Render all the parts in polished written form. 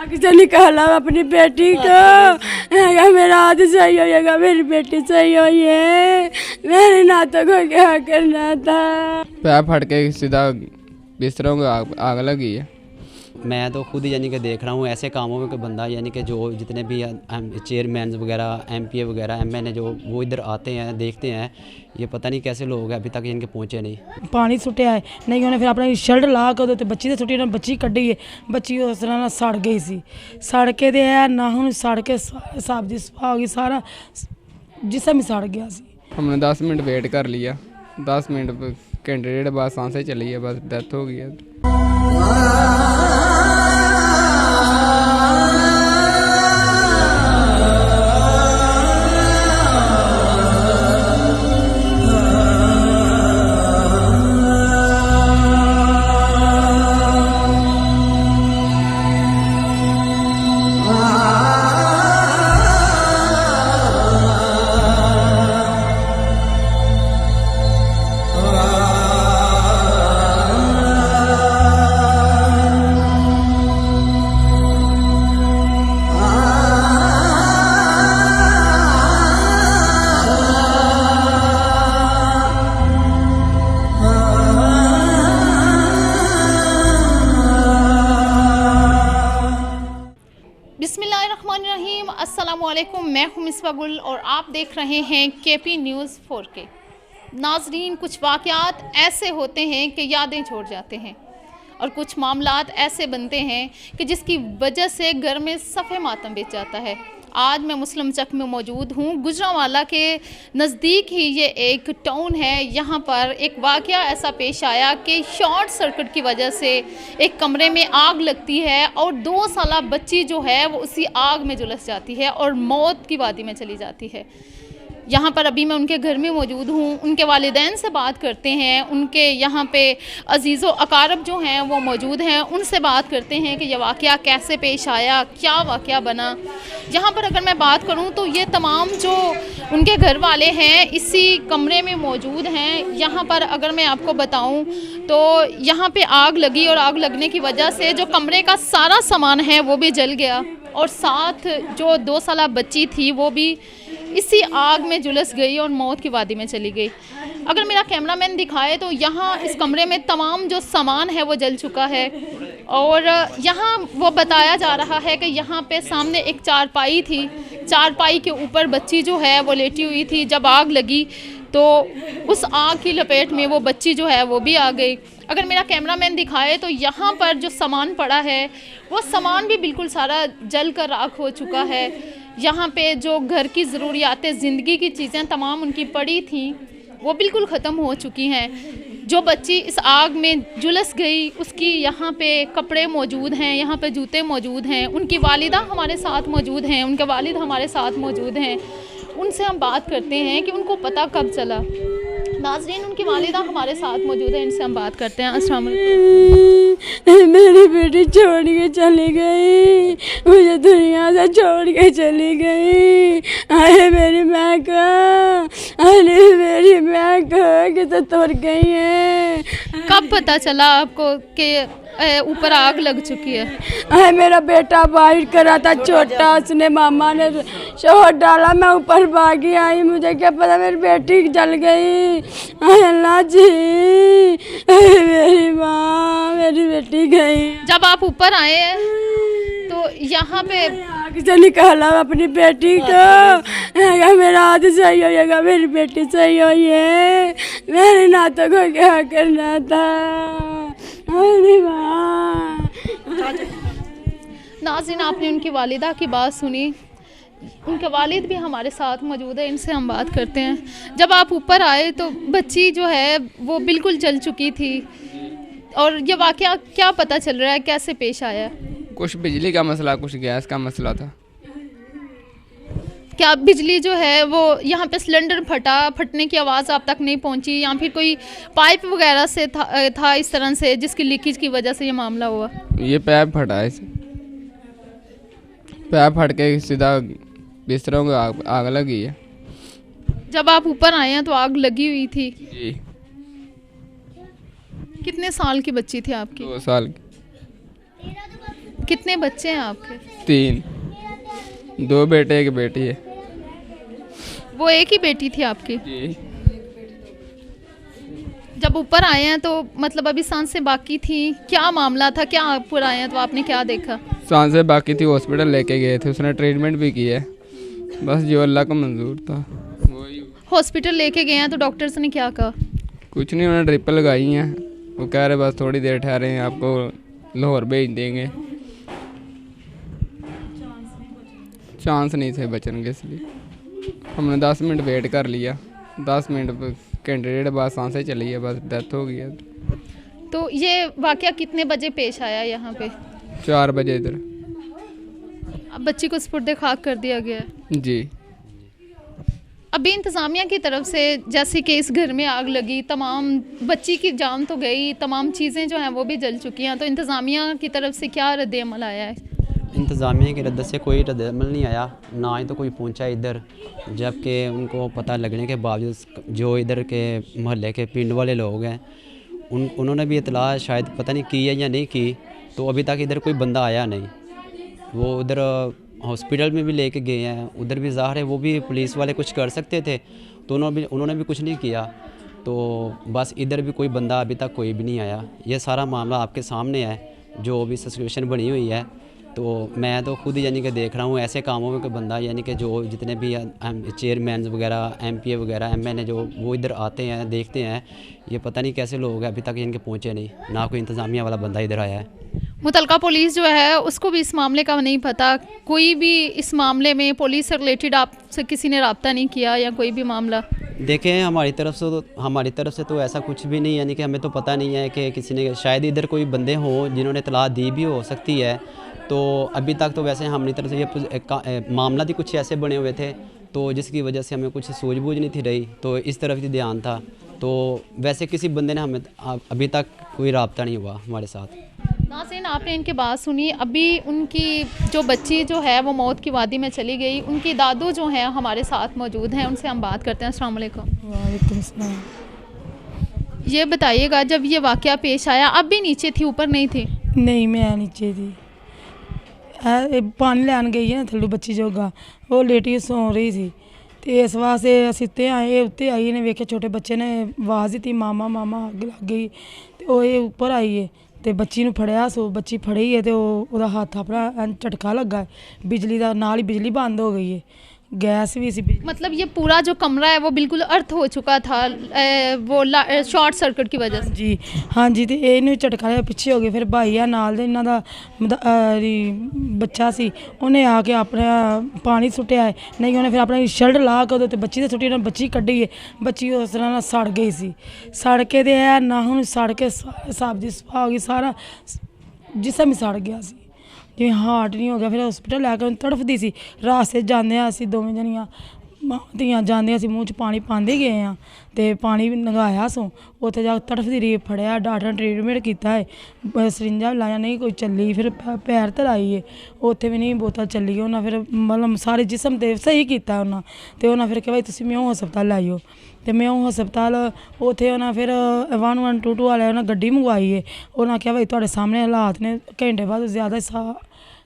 आग से निकाला अपनी बेटी को। मेरा हाथ सही होएगा, मेरी बेटी सही हुई है। मेरे नातों को क्या करना था। पैर फट के सीधा बिस्तरों को आग लगी है। मैं तो खुद यानी कि देख रहा हूँ ऐसे कामों में कोई बंदा यानी कि जो जितने भी चेयरमैन वगैरह एमपीए वगैरह एमएनए जो वो इधर आते हैं देखते हैं, ये पता नहीं कैसे लोग हैं अभी तक इनके पहुँचे नहीं। पानी सुट्टिया है नहीं, उन्हें फिर अपनी शर्ट ला के ਉਹਦੇ ਬੱਚੀ ਤੇ ਸੁੱਟੀ, ਉਹਨਾਂ ਬੱਚੀ ਕੱਢੀ ਹੈ। ਬੱਚੀ ਉਸ ਤਰ੍ਹਾਂ ਨਾਲ ਸੜ ਗਈ ਸੀ, ਸੜ ਕੇ ਤੇ ਇਹ ਨਾ ਹੁਣ ਸੜ ਕੇ ਹਿਸਾਬ ਦੀ ਸਫਾ ਹੋ ਗਈ, ਸਾਰਾ ਜਿਸਮ ਹੀ ਸੜ ਗਿਆ ਸੀ। हमने 10 मिनट वेट कर लिया, 10 मिनट घंटे डेढ़ बाद सांसें चली है, बस डेथ हो गई है। बिस्मिल्लाहिर्रहमानिर्रहीम, अस्सलामुअलैकुम। मैं हूं मिसबा गुल और आप देख रहे हैं केपी न्यूज़ 4K। नाजरीन, कुछ वाक़यात ऐसे होते हैं कि यादें छोड़ जाते हैं और कुछ मामलात ऐसे बनते हैं कि जिसकी वजह से घर में सफ़े मातम बीत जाता है। आज मैं मुस्लिम चक में मौजूद हूँ। गुजरांवाला के नज़दीक ही ये एक टाउन है। यहाँ पर एक वाक़या ऐसा पेश आया कि शॉर्ट सर्किट की वजह से एक कमरे में आग लगती है और 2 साला बच्ची जो है वो उसी आग में झुलस जाती है और मौत की वादी में चली जाती है। यहाँ पर अभी मैं उनके घर में मौजूद हूँ। उनके वालिदैन से बात करते हैं। उनके यहाँ पे अजीज़ो अकारब जो हैं वो मौजूद हैं, उनसे बात करते हैं कि यह वाक़या कैसे पेश आया, क्या वाक़या बना। यहाँ पर अगर मैं बात करूँ तो ये तमाम जो उनके घर वाले हैं इसी कमरे में मौजूद हैं। यहाँ पर अगर मैं आपको बताऊँ तो यहाँ पे आग लगी और आग लगने की वजह से जो कमरे का सारा सामान है वो भी जल गया और साथ जो 2 साला बच्ची थी वो भी इसी आग में झुलस गई और मौत की वादी में चली गई। अगर मेरा कैमरामैन दिखाए तो यहाँ इस कमरे में तमाम जो सामान है वो जल चुका है और यहाँ वो बताया जा रहा है कि यहाँ पे सामने एक चारपाई थी, चारपाई के ऊपर बच्ची जो है वो लेटी हुई थी। जब आग लगी तो उस आग की लपेट में वो बच्ची जो है वो भी आ गई। अगर मेरा कैमरामैन दिखाए तो यहाँ पर जो सामान पड़ा है वो सामान भी बिल्कुल सारा जल कर राख हो चुका है। यहाँ पे जो घर की ज़रूरियातें ज़िंदगी की चीज़ें तमाम उनकी पड़ी थी वो बिल्कुल ख़त्म हो चुकी हैं। जो बच्ची इस आग में झुलस गई उसकी यहाँ पे कपड़े मौजूद हैं, यहाँ पे जूते मौजूद हैं। उनकी वालिदा हमारे साथ मौजूद हैं, उनके वालिद हमारे साथ मौजूद हैं। उनसे हम बात करते हैं कि उनको पता कब चला। नाज़रीन, उनकी वालिदा हमारे साथ मौजूद है, इनसे हम बात करते हैं। अस्सलाम वालेकुम। मेरी बेटी छोड़ के चली गई, मुझे दुनिया से छोड़ के चली गई। अरे मेरी माँ को, अरे मेरी माँ को कि तो तोड़ गई है। कब पता चला आपको कि ऊपर आग लग चुकी है? अरे मेरा बेटा बाहर करा था छोटा, उसने मामा ने शोर डाला, मैं ऊपर भागी आई। मुझे क्या पता मेरी बेटी जल गई। अल्लाह जी, मेरी माँ, मेरी बेटी गई। जब आप ऊपर आए हैं तो यहाँ पे आग से निकाला अपनी बेटी को। मेरा हाथ सही होएगा, मेरी बेटी सही हुई है। मेरे नातों को क्या करना था। अरे माँ। नाज़रीन, आपने उनकी वालिदा की बात सुनी। उनके वालिद भी हमारे साथ मौजूद है, इनसे हम बात करते हैं। जब आप ऊपर आए तो बच्ची जो है वो बिल्कुल जल चुकी थी और ये वाक़या क्या पता चल रहा है, कैसे पेश आया? कुछ बिजली का मसला, कुछ गैस का मसला था। क्या बिजली जो है वो यहाँ पे सिलेंडर फटने की आवाज़ आप तक नहीं पहुँची या फिर कोई पाइप वगैरह से था इस तरह से जिसकी लीकेज की वजह से ये मामला हुआ? ये पैप फटा है, पैप फट के सीधा बिस्तरों को आग लगी है। जब आप ऊपर आए हैं तो आग लगी हुई थी जी। कितने साल की बच्ची थी आपकी? 2 साल की। कितने बच्चे हैं आपके? 3, 2 बेटे 1 बेटी है वो एक ही बेटी थी आपकी? जी। जब ऊपर आए हैं तो मतलब अभी सांसें बाकी थी, क्या मामला था, क्या ऊपर आए हैं तो आपने क्या देखा? सांसें बाकी थी, हॉस्पिटल लेके गए थे, उसने ट्रीटमेंट भी किया है, बस जो अल्लाह को मंजूर था वही। हॉस्पिटल लेके गए हैं तो डॉक्टर्स ने क्या कहा? कुछ नहीं, उन्होंने ड्रिप लगाई हैं, वो कह रहे बस थोड़ी देर ठहरे हैं, आपको लाहौर भेज देंगे। चांस नहीं थे बचने के, इसलिए हमने 10 मिनट वेट कर लिया, 10 मिनट घंटे डेढ़ बाद सांसें चली है, बस डेथ हो गई है। तो ये वाकया कितने बजे पेश आया यहाँ पे? 4 बजे इधर। अब बच्ची को सुपुर्द खाक कर दिया गया है। जी। अभी इंतज़ामिया की तरफ से जैसे कि इस घर में आग लगी, तमाम बच्ची की जान तो गई, तमाम चीज़ें जो हैं वो भी जल चुकी हैं, तो इंतज़ामिया की तरफ से क्या रद्द-ए-अमल आया है? इंतज़ामिया की रद्द से कोई रद्द-ए-अमल नहीं आया, ना ही तो कोई पहुंचा इधर, जबकि उनको पता लगने के बावजूद जो इधर के मोहल्ले के पिंड वाले लोग हैं उन्होंने भी इतला शायद पता नहीं की है या नहीं की, तो अभी तक इधर कोई बंदा आया नहीं। वो उधर हॉस्पिटल में भी लेके गए हैं, उधर भी ज़ाहिर है वो भी पुलिस वाले कुछ कर सकते थे, तो उन्होंने भी कुछ नहीं किया, तो बस इधर भी कोई बंदा अभी तक कोई भी नहीं आया। ये सारा मामला आपके सामने है, जो अभी सिचुएशन बनी हुई है, तो मैं तो खुद यानी कि देख रहा हूँ ऐसे कामों में कोई बंदा यानी कि जो जितने भी चेयरमैन वगैरह MPA वगैरह MN जो वो इधर आते हैं देखते हैं, ये पता नहीं कैसे लोग हैं अभी तक इनके पहुँचे नहीं, ना कोई इंतज़ामिया वाला बंदा इधर आया है। मुतलका पुलिस जो है उसको भी इस मामले का नहीं पता, कोई भी इस मामले में पुलिस से रिलेटेड आपसे किसी ने रब्ता नहीं किया या कोई भी मामला? देखें हमारी तरफ से तो ऐसा कुछ भी नहीं, यानी कि हमें तो पता नहीं है कि किसी ने, शायद इधर कोई बंदे हों जिन्होंने इतला दी भी हो सकती है, तो अभी तक तो वैसे हमारी तरफ से ये मामला भी कुछ ऐसे बने हुए थे, तो जिसकी वजह से हमें कुछ सूझबूझ नहीं थी रही, तो इस तरफ ही ध्यान था, तो वैसे किसी बंदे ने हमें अभी तक कोई रब्ता नहीं हुआ हमारे साथ। नाज़रीन, आपने इनकी बात सुनी। अभी उनकी जो बच्ची जो है वो मौत की वादी में चली गई, उनकी दादू जो हैं हमारे साथ मौजूद हैं, उनसे हम बात करते हैं। अस्सलाम वालेकुम। वालेकुम सलाम। ये बताइएगा, जब ये वाकया पेश आया आप भी नीचे थी, ऊपर नहीं थी? नहीं, मैं नीचे थी, पानी लैन गई है ना थल्लू बच्ची जोगा, वो लेटी सौ रही थी, तो इस वास्ते अस उत्ते आए, उत्ते आई ने वेखे छोटे बच्चे ने आवाज़ दी मामा मामा अग लग गई, तो ये ऊपर आई है तो बच्ची नूं फड़िया, सो बच्ची फड़ी है तो ਉਹਦਾ हत्थ अपना झटका लगा है, बिजली का नाल ही बिजली बंद हो गई है, गैस भी सी। मतलब ये पूरा जो कमरा है वो बिल्कुल अर्थ हो चुका था वो शॉर्ट सर्किट की वजह से? जी हाँ जी, तो ये झटका लिया, पिछे हो गए, फिर भाई है नाल दे इन्हां दा बच्चा सी, उन्हें आके अपना पानी सुट्टिया है, नहीं उन्हें फिर अपनी शर्ट ला के उहदे बच्ची ते सुट्टी, उन्हें बच्ची कड्ढी है, बच्ची उस तरह ना सड़ गई सी, सड़ के ते है ना हुण सड़ के हिसाब दी सुहा हो गई, सारा जिस्म ही सड़ गया सी, जिवें हार्ट नहीं हो गया। फिर हॉस्पिटल लैके तड़फदी सी, रास्ते जांदे असीं दोवें जनियां ਧੀਆਂ ਜਾਂਦੇ ਅਸੀਂ ਮੂੰਹ 'ਚ ਪਾਣੀ ਪਾਉਂਦੇ ਗਏ ਹਾਂ, ਅਤੇ ਪਾਣੀ ਵੀ ਲੰਘਾਇਆ ਸੋ ਉੱਥੇ ਜਾ ਕੇ ਤੜਫਦੀ ਰਹੀ, ਫੜਿਆ ਡਾਕਟਰ ਨੇ ਟਰੀਟਮੈਂਟ ਕੀਤਾ ਹੈ, ਸਰਿੰਜਾਂ ਵੀ ਲਾਇਆ, ਨਹੀਂ ਕੋਈ ਚੱਲੀ, ਫਿਰ ਪੈਰ ਧਰਾਈ ਹੈ, ਉੱਥੇ ਵੀ ਨਹੀਂ ਬੋਤਲ ਚੱਲੀ, ਉਹਨਾਂ ਫਿਰ ਮਤਲਬ ਸਾਰੇ ਜਿਸਮ 'ਤੇ ਸਹੀ ਕੀਤਾ ਉਹਨਾਂ, ਅਤੇ ਉਹਨਾਂ ਫਿਰ ਕਿਹਾ ਭਾਈ ਤੁਸੀਂ ਮਿਓ ਹਸਪਤਾਲ ਲੈ ਜਾਓ, ਅਤੇ ਮਿਓ ਹਸਪਤਾਲ ਉੱਥੇ ਉਹਨਾਂ ਫਿਰ 112 ਵਾਲਿਆਂ ਉਹਨਾਂ ਗੱਡੀ ਮੰਗਵਾਈ ਹੈ, ਉਹਨਾਂ ਕਿਹਾ ਭਾਈ ਤੁਹਾਡੇ ਸਾਹਮਣੇ ਹਾਲਾਤ ਨੇ, ਘੰਟੇ ਬਾਅਦ ਜ਼ਿਆਦਾ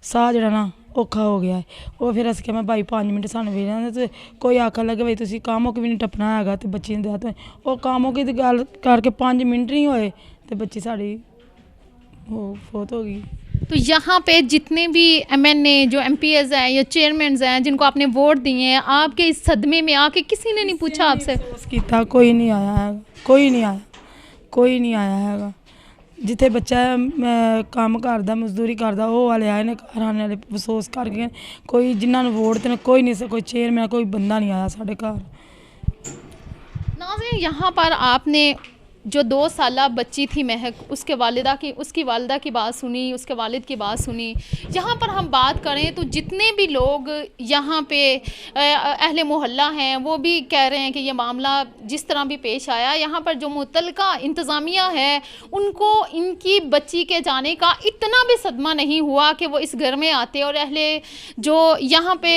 ਸਾਹ ਜਿਹੜਾ ਨਾ ਔਖਾ ਹੋ ਗਿਆ ਹੈ, ਉਹ ਫਿਰ ਅਸੀਂ ਕਿਹਾ ਮੈਂ ਭਾਈ 5 ਮਿੰਟ ਸਾਨੂੰ ਵੇਖ ਲੈਂਦੇ, ਅਤੇ ਕੋਈ ਆਖਣ ਲੱਗੇ ਭਾਈ ਤੁਸੀਂ ਕਾਮੋਕ ਵੀ ਨਹੀਂ ਟੱਪਣਾ ਹੈਗਾ, ਅਤੇ ਬੱਚੀ ਨੂੰ ਦੇਤ ਉਹ ਕਾਮੋਕ ਦੀ ਗੱਲ ਕਰਕੇ 5 ਮਿੰਟ ਨਹੀਂ ਹੋਏ ਅਤੇ ਬੱਚੀ ਸਾਡੀ ਉਹ ਫੌਤ हो गई। तो यहाँ पे जितने भी MNA जो MPs हैं या चेयरमैन हैं जिनको आपने वोट दिए हैं, आपके इस सदमे में आके किसी ने नहीं पूछा आपसे? किया कोई नहीं आया है, कोई नहीं आया, कोई नहीं आया है, जिथे बच्चा काम करता मजदूरी करता वो वाले आए ने, घर आने वाले अफसोस करके, कोई जिन्होंने वोट देने कोई नहीं, कोई चेयरमैन कोई बंदा नहीं आया साढ़े घर। नाज़रीन, यहाँ पर आपने जो 2 साला बच्ची थी महक, उसकी वालिदा की बात सुनी, उसके वालिद की बात सुनी। यहाँ पर हम बात करें तो जितने भी लोग यहाँ पे अहले मोहल्ला हैं वो भी कह रहे हैं कि ये मामला जिस तरह भी पेश आया, यहाँ पर जो मुतलका इंतज़ामिया है उनको इनकी बच्ची के जाने का इतना भी सदमा नहीं हुआ कि वो इस घर में आते, और अहले जो यहाँ पे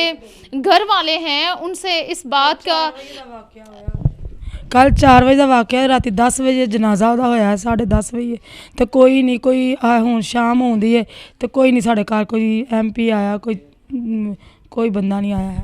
घर वाले हैं उनसे इस बात का ਕੱਲ 4 ਵਜੇ ਦਾ ਵਾਕਿਆ, ਰਾਤੀ 10 ਵਜੇ ਜਨਾਜ਼ਾ ਉਹਦਾ ਹੋਇਆ, 10:30 ਵਜੇ ਤੇ ਕੋਈ ਨਹੀਂ, ਕੋਈ ਹੁਣ ਸ਼ਾਮ ਹੁੰਦੀ ਹੈ ਤੇ ਕੋਈ ਨਹੀਂ ਸਾਡੇ ਘਰ, ਕੋਈ MP ਆਇਆ, कोई बंदा नहीं आया है।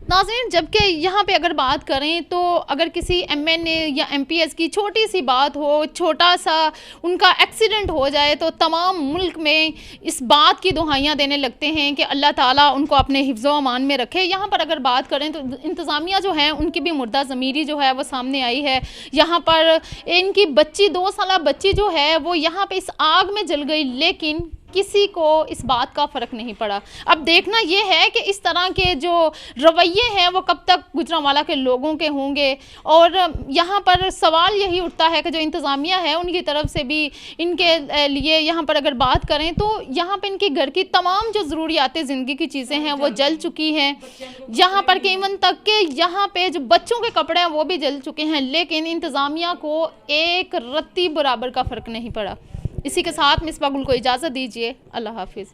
नाज़रीन, जबकि यहाँ पे अगर बात करें तो अगर किसी MNA या MPS की छोटी सी बात हो, छोटा सा उनका एक्सीडेंट हो जाए तो तमाम मुल्क में इस बात की दुहाइयाँ देने लगते हैं कि अल्लाह ताला उनको अपने हिफ्ज़ व अमान में रखे। यहाँ पर अगर बात करें तो इंतज़ामिया जो है उनकी भी मुर्दा ज़मीरी जो है वो सामने आई है। यहाँ पर इनकी बच्ची 2 साल बच्ची जो है वो यहाँ पे इस आग में जल गई, लेकिन किसी को इस बात का फ़र्क नहीं पड़ा। अब देखना ये है कि इस तरह के जो रवैये हैं वो कब तक गुजरांवाला के लोगों के होंगे। और यहाँ पर सवाल यही उठता है कि जो इंतज़ामिया है उनकी तरफ से भी इनके लिए यहाँ पर अगर बात करें तो यहाँ पर इनके घर की तमाम जो ज़रूरियात ज़िंदगी की चीज़ें हैं वो जल चुकी हैं। यहाँ पर केवन तक के यहाँ पे जो बच्चों के कपड़े हैं वो भी जल चुके हैं, लेकिन इंतज़ामिया को एक रत्ती बराबर का फ़र्क नहीं पड़ा। इसी के साथ मिसबा गुल को इजाज़त दीजिए। अल्लाह हाफिज़।